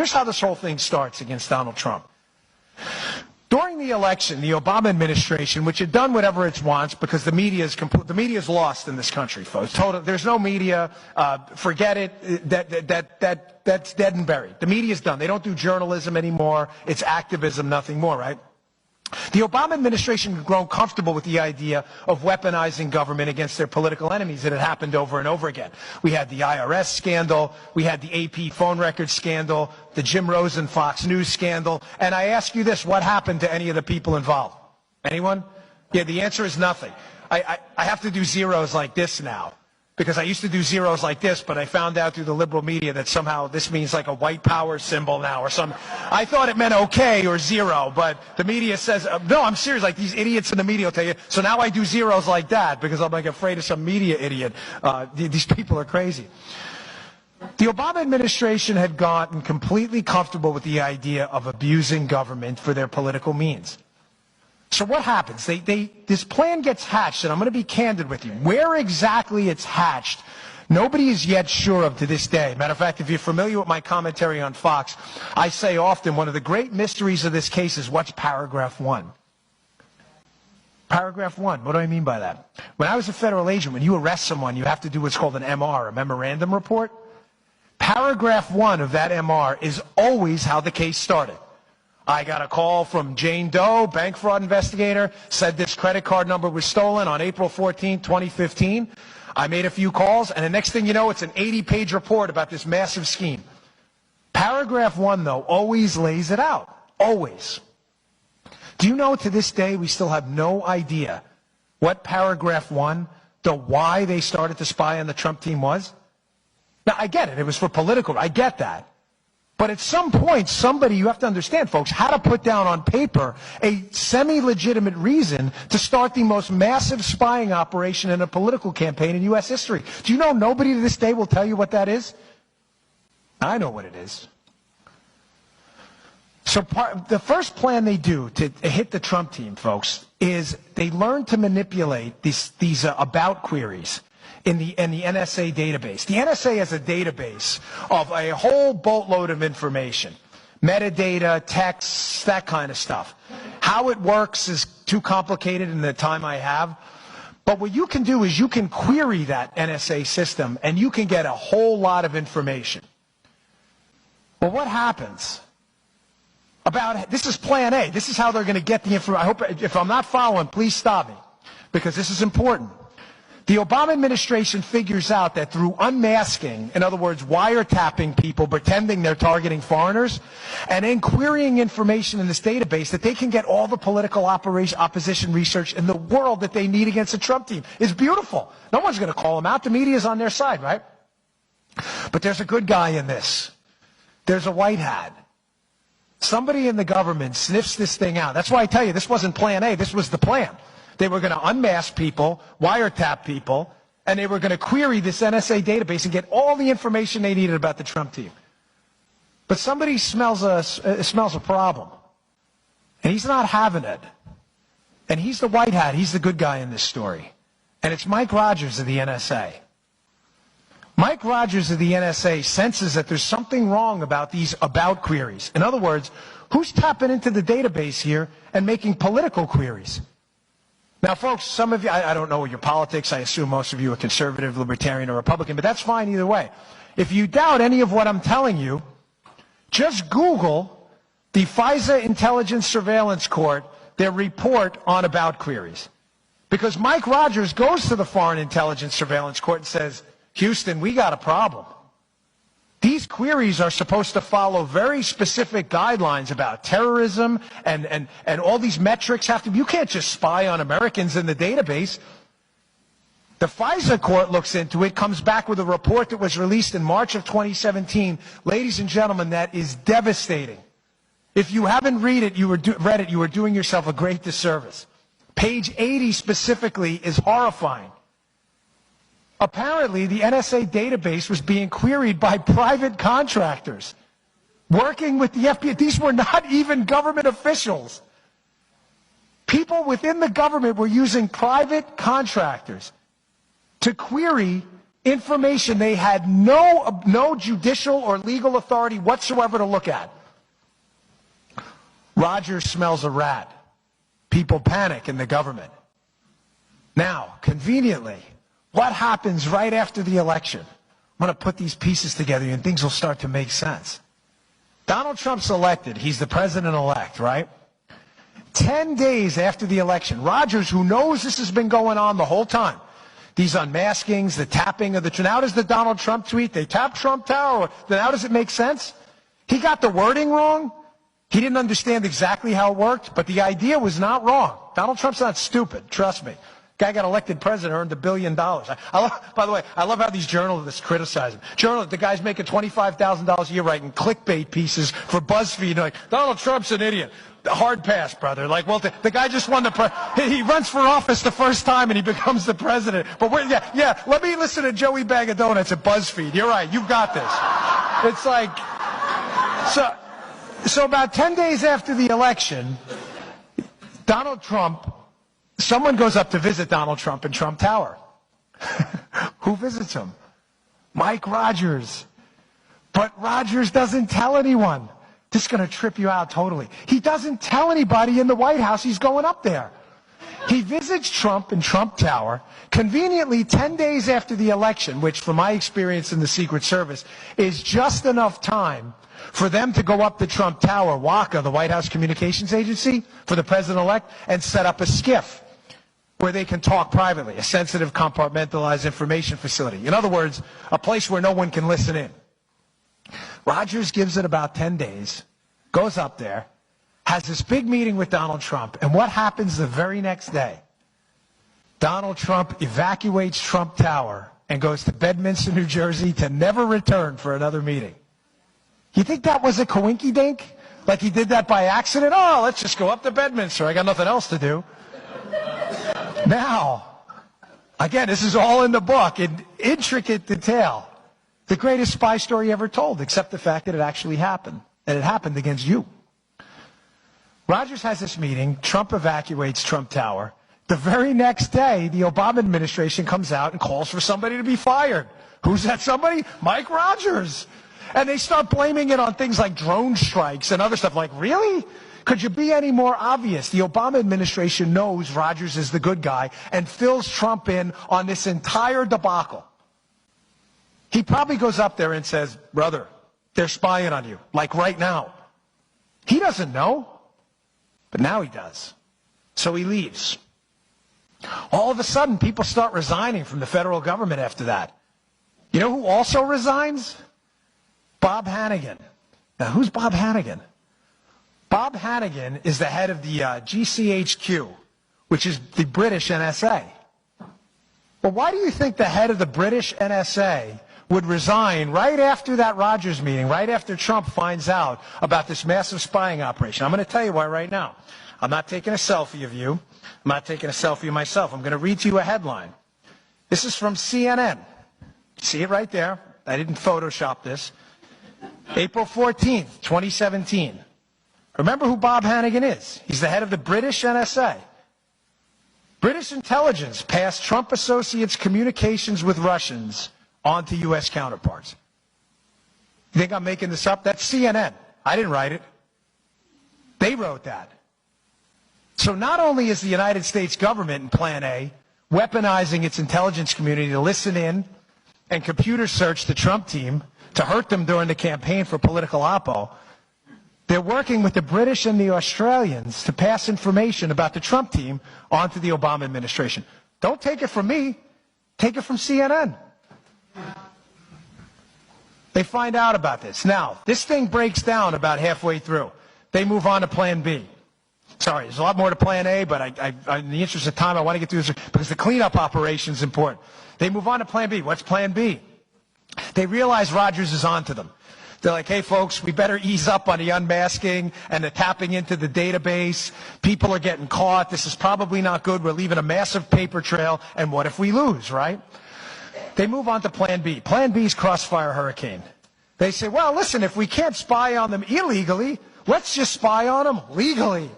Here's how this whole thing starts against Donald Trump. During the election, the Obama administration, which had done whatever it wants because the media is lost in this country, folks. There's no media. Forget it. That's dead and buried. The media's done. They don't do journalism anymore. It's activism, nothing more, right? The Obama administration had grown comfortable with the idea of weaponizing government against their political enemies. It had happened over and over again. We had the IRS scandal. We had the AP phone record scandal, the Jim Rosen Fox News scandal. And I ask you this, what happened to any of the people involved? Anyone? Yeah, the answer is nothing. I have to do zeros like this now, because I used to do zeros like this, but I found out through the liberal media that somehow this means like a white power symbol now or something. I thought it meant okay or zero, but the media says, no, I'm serious, like these idiots in the media will tell you. So now I do zeros like that because I'm like afraid of some media idiot. These people are crazy. The Obama administration had gotten completely comfortable with the idea of abusing government for their political means. So what happens? This plan gets hatched, and I'm going to be candid with you. Where exactly it's hatched, nobody is yet sure of to this day. Matter of fact, if you're familiar with my commentary on Fox, I say often one of the great mysteries of this case is what's paragraph 1. Paragraph 1, what do I mean by that? When I was a federal agent, when you arrest someone, you have to do what's called an MR, a memorandum report. Paragraph 1 of that MR is always how the case started. I got a call from Jane Doe, bank fraud investigator, said this credit card number was stolen on April 14, 2015. I made a few calls, and the next thing you know, it's an 80-page report about this massive scheme. Paragraph 1, though, always lays it out. Always. Do you know to this day we still have no idea what paragraph 1, the why they started to spy on the Trump team was? Now, I get it. It was for political. I get that. But at some point, somebody, you have to understand, folks, had to put down on paper a semi-legitimate reason to start the most massive spying operation in a political campaign in U.S. history. Do you know nobody to this day will tell you what that is? I know what it is. So the first plan they do to hit the Trump team, folks, is they learn to manipulate these about queries in the NSA database. The NSA has a database of a whole boatload of information, metadata, texts, that kind of stuff. How it works is too complicated in the time I have, but what you can do is you can query that NSA system and you can get a whole lot of information. Well, what happens? This is plan A. This is how they're going to get the information. I hope, if I'm not following, please stop me, because this is important. The Obama administration figures out that through unmasking, in other words, wiretapping people, pretending they're targeting foreigners, and then querying information in this database, that they can get all the political opposition research in the world that they need against the Trump team. It's beautiful. No one's going to call them out. The media's on their side, right? But there's a good guy in this. There's a white hat. Somebody in the government sniffs this thing out. That's why I tell you, this wasn't plan A. This was the plan. They were going to unmask people, wiretap people, and they were going to query this NSA database and get all the information they needed about the Trump team. But somebody smells a problem, and he's not having it. And he's the white hat. He's the good guy in this story. And it's Mike Rogers of the NSA. Mike Rogers of the NSA senses that there's something wrong about these about queries. In other words, who's tapping into the database here and making political queries? Now, folks, some of you, I don't know your politics. I assume most of you are conservative, libertarian, or Republican, but that's fine either way. If you doubt any of what I'm telling you, just Google the FISA Intelligence Surveillance Court, their report on about queries. Because Mike Rogers goes to the Foreign Intelligence Surveillance Court and says, Houston, we got a problem. These queries are supposed to follow very specific guidelines about terrorism, and all these metrics have to be, you can't just spy on Americans in the database. The FISA court looks into it, comes back with a report that was released in March of 2017. Ladies and gentlemen, that is devastating. If you haven't read it, you were doing yourself a great disservice. Page 80 specifically is horrifying. Apparently, the NSA database was being queried by private contractors working with the FBI. These were not even government officials. People within the government were using private contractors to query information they had no judicial or legal authority whatsoever to look at. Rogers smells a rat. People panic in the government. Now, conveniently, what happens right after the election? I'm going to put these pieces together and things will start to make sense. Donald Trump's elected. He's the president-elect, right? 10 days after the election, Rogers, who knows this has been going on the whole time, these unmaskings, the tapping of the... Now does the Donald Trump tweet, they tapped Trump Tower, now does it make sense? He got the wording wrong. He didn't understand exactly how it worked, but the idea was not wrong. Donald Trump's not stupid, trust me. Guy got elected president, earned $1 billion. By the way, I love how these journalists criticize him. The guy's making $25,000 a year writing clickbait pieces for BuzzFeed. Like, Donald Trump's an idiot. Hard pass, brother. Like, well, the guy just won he runs for office the first time and he becomes the president. But let me listen to Joey Bag of Donuts at BuzzFeed. You're right, you've got this. It's like, so about 10 days after the election, Donald Trump, someone goes up to visit Donald Trump in Trump Tower. Who visits him? Mike Rogers. But Rogers doesn't tell anyone. This is going to trip you out totally. He doesn't tell anybody in the White House he's going up there. He visits Trump in Trump Tower, conveniently 10 days after the election, which from my experience in the Secret Service is just enough time for them to go up to Trump Tower, WACA, the White House Communications Agency, for the president-elect, and set up a SCIF where they can talk privately, a sensitive, compartmentalized information facility. In other words, a place where no one can listen in. Rogers gives it about 10 days, goes up there, has this big meeting with Donald Trump, and what happens the very next day? Donald Trump evacuates Trump Tower and goes to Bedminster, New Jersey to never return for another meeting. You think that was a coinky-dink? Like he did that by accident? Oh, let's just go up to Bedminster. I got nothing else to do. Now, again, this is all in the book in intricate detail. The greatest spy story ever told, except the fact that it actually happened. And it happened against you. Rogers has this meeting. Trump evacuates Trump Tower. The very next day, the Obama administration comes out and calls for somebody to be fired. Who's that somebody? Mike Rogers. And they start blaming it on things like drone strikes and other stuff. Like, really? Could you be any more obvious? The Obama administration knows Rogers is the good guy and fills Trump in on this entire debacle. He probably goes up there and says, brother, they're spying on you, like right now. He doesn't know, but now he does. So he leaves. All of a sudden, people start resigning from the federal government after that. You know who also resigns? Bob Hannigan. Now, who's Bob Hannigan? Bob Hannigan is the head of the GCHQ, which is the British NSA. Well, why do you think the head of the British NSA would resign right after that Rogers meeting, right after Trump finds out about this massive spying operation? I'm going to tell you why right now. I'm not taking a selfie of you. I'm not taking a selfie of myself. I'm going to read to you a headline. This is from CNN. See it right there? I didn't Photoshop this. April 14th, 2017. Remember who Bob Hannigan is. He's the head of the British NSA. British intelligence passed Trump associates' communications with Russians on to U.S. counterparts. You think I'm making this up? That's CNN. I didn't write it. They wrote that. So not only is the United States government in Plan A weaponizing its intelligence community to listen in and computer search the Trump team to hurt them during the campaign for political oppo, they're working with the British and the Australians to pass information about the Trump team onto the Obama administration. Don't take it from me. Take it from CNN. They find out about this. Now, this thing breaks down about halfway through. They move on to Plan B. Sorry, there's a lot more to Plan A, but in the interest of time, I want to get through this because the cleanup operation is important. They move on to Plan B. What's Plan B? They realize Rogers is onto them. They're like, hey, folks, we better ease up on the unmasking and the tapping into the database. People are getting caught. This is probably not good. We're leaving a massive paper trail. And what if we lose, right? They move on to Plan B. Plan B is Crossfire Hurricane. They say, well, listen, if we can't spy on them illegally, let's just spy on them legally.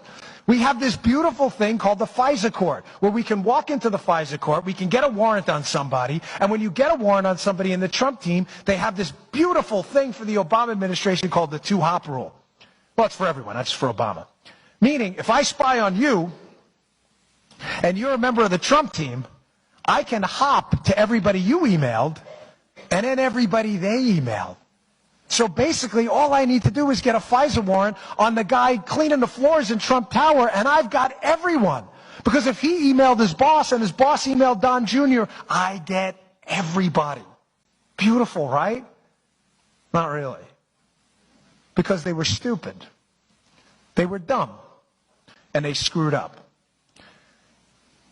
We have this beautiful thing called the FISA court, where we can walk into the FISA court, we can get a warrant on somebody, and when you get a warrant on somebody in the Trump team, they have this beautiful thing for the Obama administration called the two-hop rule. Well, it's for everyone, not just for Obama. Meaning, if I spy on you, and you're a member of the Trump team, I can hop to everybody you emailed, and then everybody they emailed. So basically, all I need to do is get a FISA warrant on the guy cleaning the floors in Trump Tower, and I've got everyone. Because if he emailed his boss, and his boss emailed Don Jr., I get everybody. Beautiful, right? Not really. Because they were stupid. They were dumb. And they screwed up.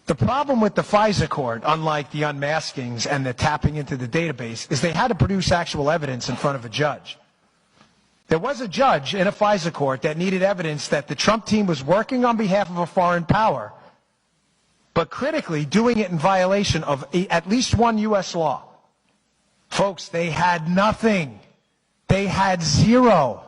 The problem with the FISA court, unlike the unmaskings and the tapping into the database, is they had to produce actual evidence in front of a judge. There was a judge in a FISA court that needed evidence that the Trump team was working on behalf of a foreign power, but critically doing it in violation of at least one U.S. law. Folks, they had nothing. They had zero.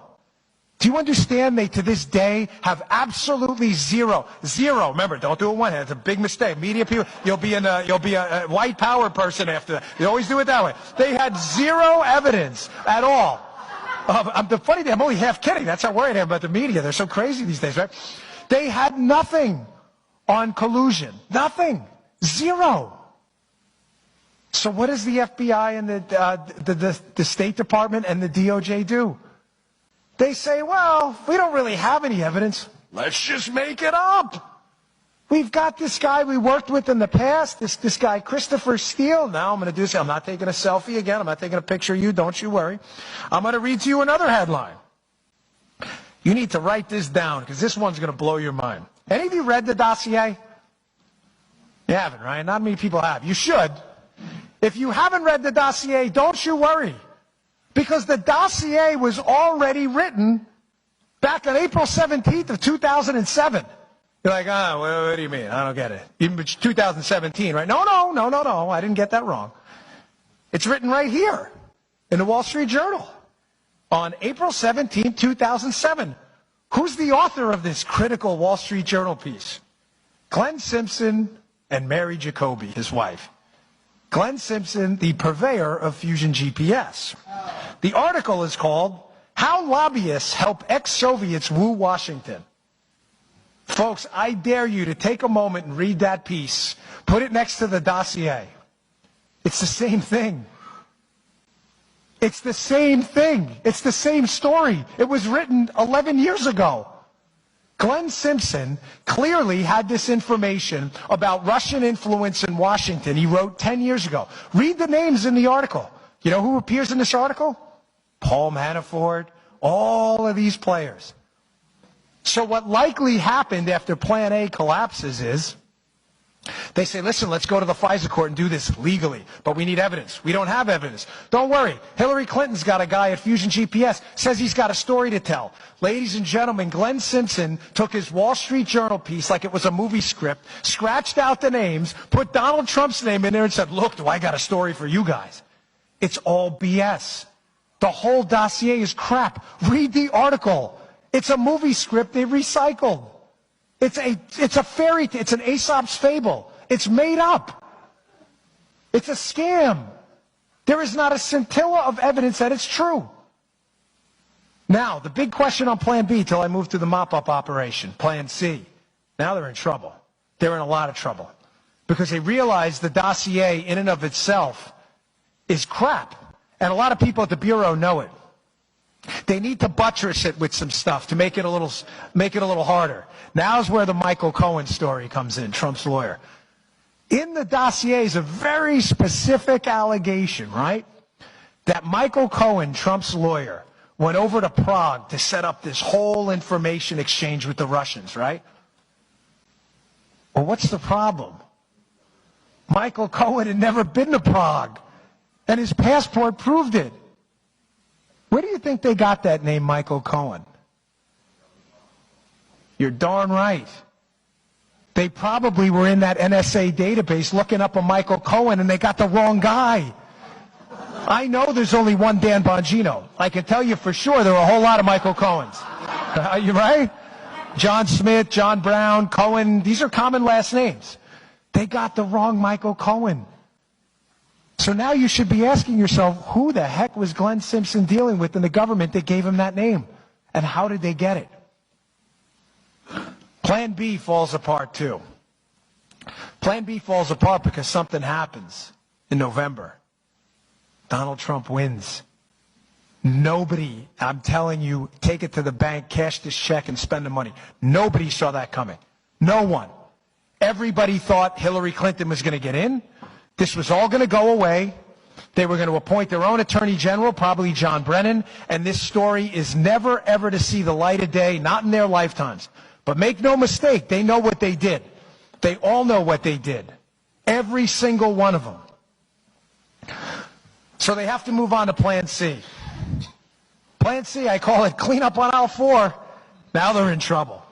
Do you understand they, to this day, have absolutely zero? Zero. Remember, don't do it one hand. It's a big mistake. Media people, you'll be a white power person after that. You always do it that way. They had zero evidence at all. The funny thing, I'm only half kidding. That's how worried I am about the media. They're so crazy these days, right? They had nothing on collusion. Nothing. Zero. So what does the FBI and the State Department and the DOJ do? They say, well, we don't really have any evidence. Let's just make it up. We've got this guy we worked with in the past, this guy Christopher Steele. Now I'm going to do this. I'm not taking a selfie again. I'm not taking a picture of you. Don't you worry. I'm going to read to you another headline. You need to write this down because this one's going to blow your mind. Any of you read the dossier? You haven't, right? Not many people have. You should. If you haven't read the dossier, don't you worry. Because the dossier was already written back on April 17th of 2007. You're like, what do you mean? I don't get it. Even 2017, right? No, I didn't get that wrong. It's written right here in the Wall Street Journal on April 17th, 2007. Who's the author of this critical Wall Street Journal piece? Glenn Simpson and Mary Jacoby, his wife. Glenn Simpson, the purveyor of Fusion GPS. The article is called, How Lobbyists Help Ex-Soviets Woo Washington. Folks, I dare you to take a moment and read that piece. Put it next to the dossier. It's the same thing. It's the same thing. It's the same story. It was written 11 years ago. Glenn Simpson clearly had this information about Russian influence in Washington. He wrote 10 years ago. Read the names in the article. You know who appears in this article? Paul Manafort, all of these players. So what likely happened after Plan A collapses is they say, listen, let's go to the FISA court and do this legally, but we need evidence. We don't have evidence. Don't worry. Hillary Clinton's got a guy at Fusion GPS, says he's got a story to tell. Ladies and gentlemen, Glenn Simpson took his Wall Street Journal piece like it was a movie script, scratched out the names, put Donald Trump's name in there and said, look, do I got a story for you guys? It's all BS. The whole dossier is crap. Read the article. It's a movie script they recycled. It's a fairy tale. It's an Aesop's fable. It's made up. It's a scam. There is not a scintilla of evidence that it's true. Now, the big question on Plan B till I move to the mop-up operation, Plan C. Now they're in trouble. They're in a lot of trouble. Because they realize the dossier in and of itself is crap. And a lot of people at the Bureau know it. They need to buttress it with some stuff to make it a little harder. Now's where the Michael Cohen story comes in, Trump's lawyer. In the dossier is a very specific allegation, right? That Michael Cohen, Trump's lawyer, went over to Prague to set up this whole information exchange with the Russians, right? Well, what's the problem? Michael Cohen had never been to Prague, and his passport proved it. Where do you think they got that name, Michael Cohen? You're darn right. They probably were in that NSA database looking up a Michael Cohen, and they got the wrong guy. I know there's only one Dan Bongino. I can tell you for sure there are a whole lot of Michael Cohens. Are you right? John Smith, John Brown, Cohen, these are common last names. They got the wrong Michael Cohen. So now you should be asking yourself, who the heck was Glenn Simpson dealing with in the government that gave him that name? And how did they get it? Plan B falls apart too. Plan B falls apart because something happens in November. Donald Trump wins. Nobody, I'm telling you, take it to the bank, cash this check, and spend the money. Nobody saw that coming. No one. Everybody thought Hillary Clinton was going to get in. This was all going to go away. They were going to appoint their own attorney general, probably John Brennan, and this story is never, ever to see the light of day, not in their lifetimes. But make no mistake, they know what they did. They all know what they did. Every single one of them. So they have to move on to Plan C. Plan C, I call it clean up on aisle 4. Now they're in trouble.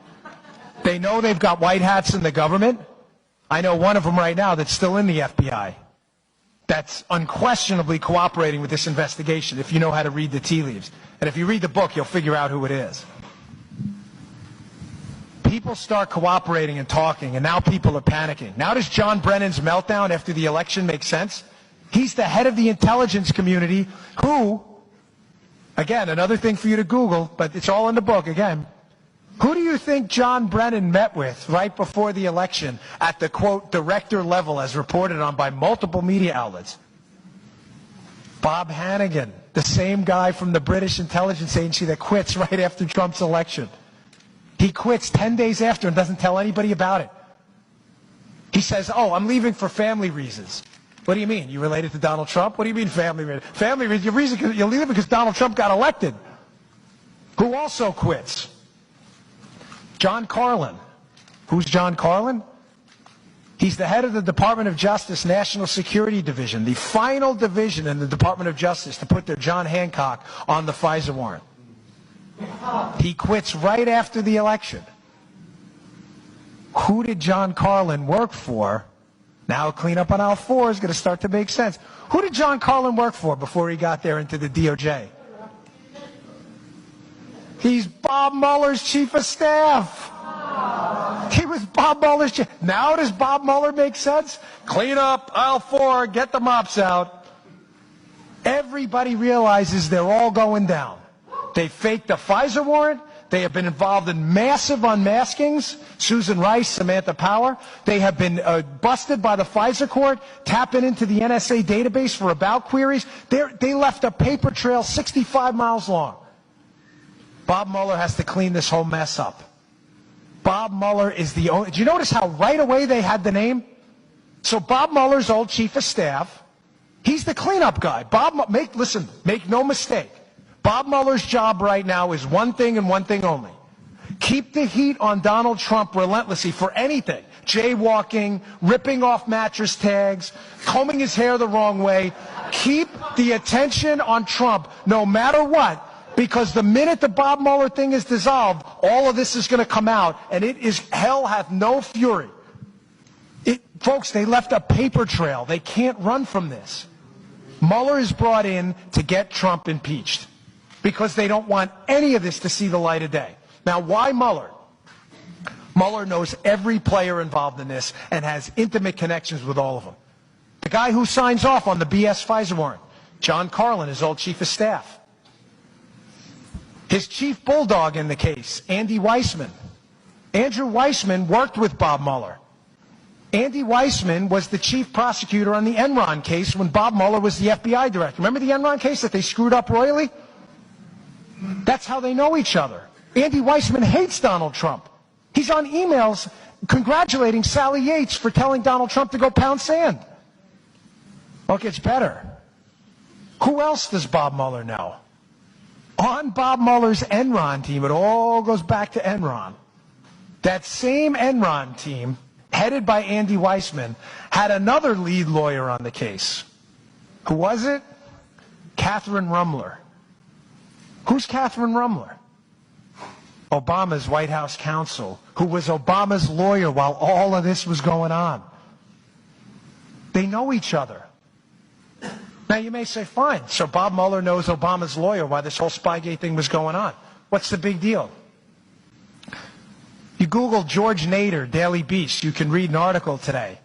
They know they've got white hats in the government. I know one of them right now that's still in the FBI. That's unquestionably cooperating with this investigation, if you know how to read the tea leaves. And if you read the book, you'll figure out who it is. People start cooperating and talking, and now people are panicking. Now does John Brennan's meltdown after the election make sense? He's the head of the intelligence community who, again, another thing for you to Google, but it's all in the book, again. Who do you think John Brennan met with right before the election at the, quote, director level as reported on by multiple media outlets? Bob Hannigan, the same guy from the British intelligence agency that quits right after Trump's election. He quits 10 days after and doesn't tell anybody about it. He says, oh, I'm leaving for family reasons. What do you mean? You related to Donald Trump? What do you mean family reasons? Family reasons, you're leaving because Donald Trump got elected. Who also quits? John Carlin. Who's John Carlin? He's the head of the Department of Justice National Security Division, the final division in the Department of Justice to put their John Hancock on the FISA warrant. He quits right after the election. Who did John Carlin work for? Now clean up on aisle 4 is going to start to make sense. Who did John Carlin work for before he got there into the DOJ? He's Bob Mueller's chief of staff. He was Bob Mueller's chief. Now does Bob Mueller make sense? Clean up aisle 4, get the mops out. Everybody realizes they're all going down. They faked the FISA warrant. They have been involved in massive unmaskings. Susan Rice, Samantha Power. They have been busted by the FISA court, tapping into the NSA database for about queries. They left a paper trail 65 miles long. Bob Mueller has to clean this whole mess up. Bob Mueller is the only... Did you notice how right away they had the name? So Bob Mueller's old chief of staff, he's the cleanup guy. Listen, make no mistake. Bob Mueller's job right now is one thing and one thing only. Keep the heat on Donald Trump relentlessly for anything. Jaywalking, ripping off mattress tags, combing his hair the wrong way. Keep the attention on Trump no matter what, because the minute the Bob Mueller thing is dissolved, all of this is going to come out, and it is hell hath no fury. Folks, they left a paper trail. They can't run from this. Mueller is brought in to get Trump impeached, because they don't want any of this to see the light of day. Now, why Mueller? Mueller knows every player involved in this and has intimate connections with all of them. The guy who signs off on the BS FISA warrant, John Carlin, his old chief of staff. His chief bulldog in the case, Andy Weissman. Andrew Weissman worked with Bob Mueller. Andy Weissman was the chief prosecutor on the Enron case when Bob Mueller was the FBI director. Remember the Enron case that they screwed up royally? That's how they know each other. Andy Weissman hates Donald Trump. He's on emails congratulating Sally Yates for telling Donald Trump to go pound sand. Well, it gets better. Who else does Bob Mueller know? On Bob Mueller's Enron team, it all goes back to Enron. That same Enron team, headed by Andy Weissman, had another lead lawyer on the case. Who was it? Catherine Rumler. Who's Catherine Rumler? Obama's White House counsel, who was Obama's lawyer while all of this was going on. They know each other. Now you may say, fine, so Bob Mueller knows Obama's lawyer while this whole Spygate thing was going on. What's the big deal? You Google George Nader, Daily Beast, you can read an article today.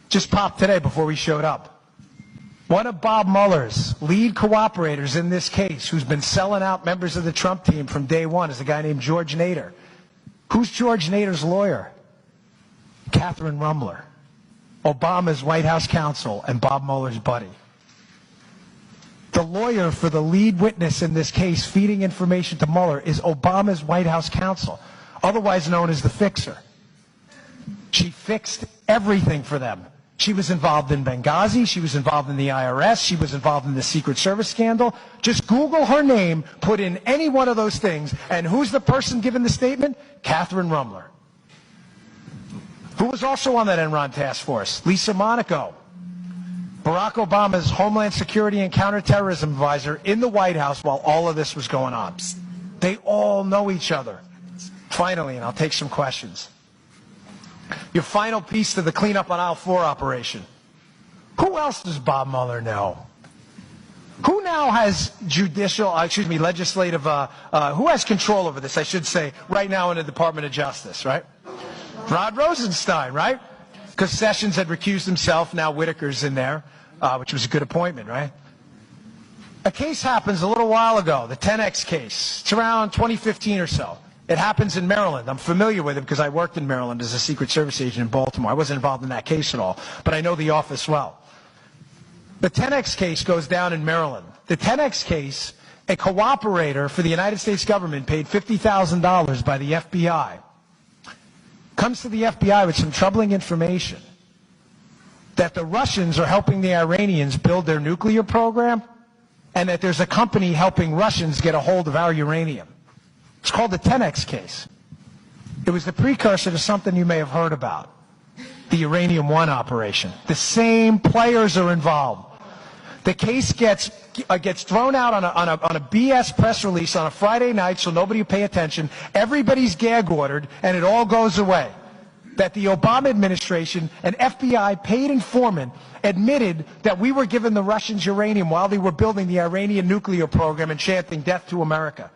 Just popped today before we showed up. One of Bob Mueller's lead cooperators in this case, who's been selling out members of the Trump team from day one, is a guy named George Nader. Who's George Nader's lawyer? Catherine Rumler, Obama's White House counsel and Bob Mueller's buddy. The lawyer for the lead witness in this case feeding information to Mueller is Obama's White House counsel, otherwise known as the fixer. She fixed everything for them. She was involved in Benghazi. She was involved in the IRS. She was involved in the Secret Service scandal. Just Google her name, put in any one of those things, and who's the person giving the statement? Catherine Rumler. Who was also on that Enron task force? Lisa Monaco, Barack Obama's Homeland Security and Counterterrorism advisor in the White House while all of this was going on. They all know each other. Finally, and I'll take some questions. Your final piece to the cleanup on aisle 4 operation. Who else does Bob Mueller know? Who now has legislative, who has control over this, I should say, right now in the Department of Justice, right? Rod Rosenstein, right? Because Sessions had recused himself, now Whitaker's in there, which was a good appointment, right? A case happens a little while ago, the 10X case. It's around 2015 or so. It happens in Maryland. I'm familiar with it because I worked in Maryland as a Secret Service agent in Baltimore. I wasn't involved in that case at all, but I know the office well. The 10X case goes down in Maryland. The 10X case, a cooperator for the United States government paid $50,000 by the FBI. Comes to the FBI with some troubling information that the Russians are helping the Iranians build their nuclear program and that there's a company helping Russians get a hold of our uranium. It's called the 10X case. It was the precursor to something you may have heard about, the Uranium One operation. The same players are involved. The case gets thrown out on a BS press release on a Friday night so nobody will pay attention. Everybody's gag ordered, and it all goes away. That the Obama administration, an FBI paid informant, admitted that we were giving the Russians uranium while they were building the Iranian nuclear program and chanting death to America.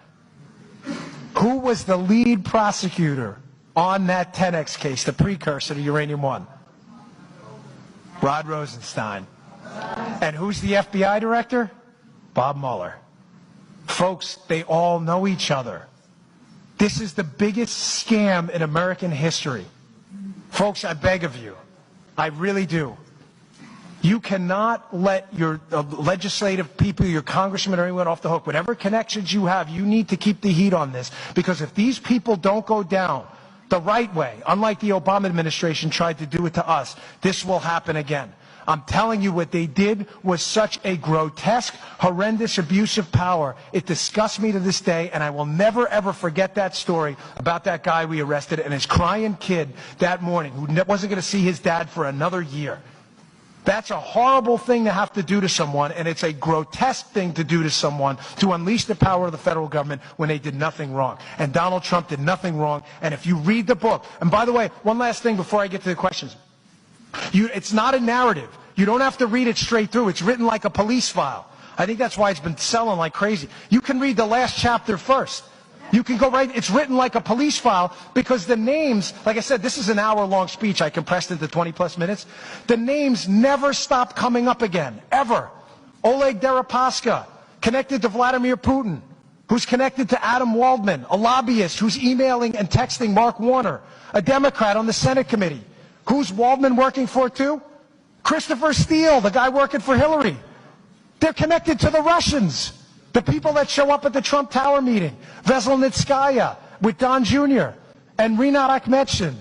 Who was the lead prosecutor on that 10X case, the precursor to Uranium One? Rod Rosenstein. And who's the FBI director? Bob Mueller. Folks, they all know each other. This is the biggest scam in American history. Folks, I beg of you, I really do. You cannot let your legislative people, your congressmen or anyone off the hook. Whatever connections you have, you need to keep the heat on this. Because if these people don't go down the right way, unlike the Obama administration tried to do it to us, this will happen again. I'm telling you, what they did was such a grotesque, horrendous abuse of power. It disgusts me to this day, and I will never, ever forget that story about that guy we arrested and his crying kid that morning who wasn't going to see his dad for another year. That's a horrible thing to have to do to someone, and it's a grotesque thing to do to someone to unleash the power of the federal government when they did nothing wrong. And Donald Trump did nothing wrong. And if you read the book, and by the way, one last thing before I get to the questions. It's not a narrative. You don't have to read it straight through. It's written like a police file. I think that's why it's been selling like crazy. You can read the last chapter first. You can go right, it's written like a police file because the names, like I said, this is an hour-long speech I compressed into 20-plus minutes. The names never stop coming up again, ever. Oleg Deripaska, connected to Vladimir Putin, who's connected to Adam Waldman, a lobbyist who's emailing and texting Mark Warner, a Democrat on the Senate committee. Who's Waldman working for, too? Christopher Steele, the guy working for Hillary. They're connected to the Russians, the people that show up at the Trump Tower meeting. Veselnitskaya with Don Jr. and Rinat Akhmetshin.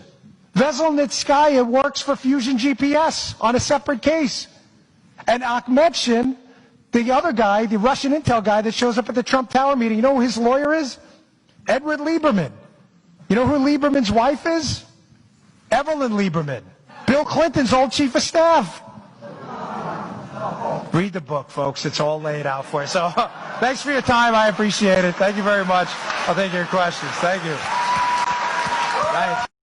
Veselnitskaya works for Fusion GPS on a separate case. And Akhmetshin, the other guy, the Russian intel guy that shows up at the Trump Tower meeting, you know who his lawyer is? Edward Lieberman. You know who Lieberman's wife is? Evelyn Lieberman, Bill Clinton's old chief of staff. Read the book, folks. It's all laid out for you. So thanks for your time. I appreciate it. Thank you very much. I'll take your questions. Thank you. Right.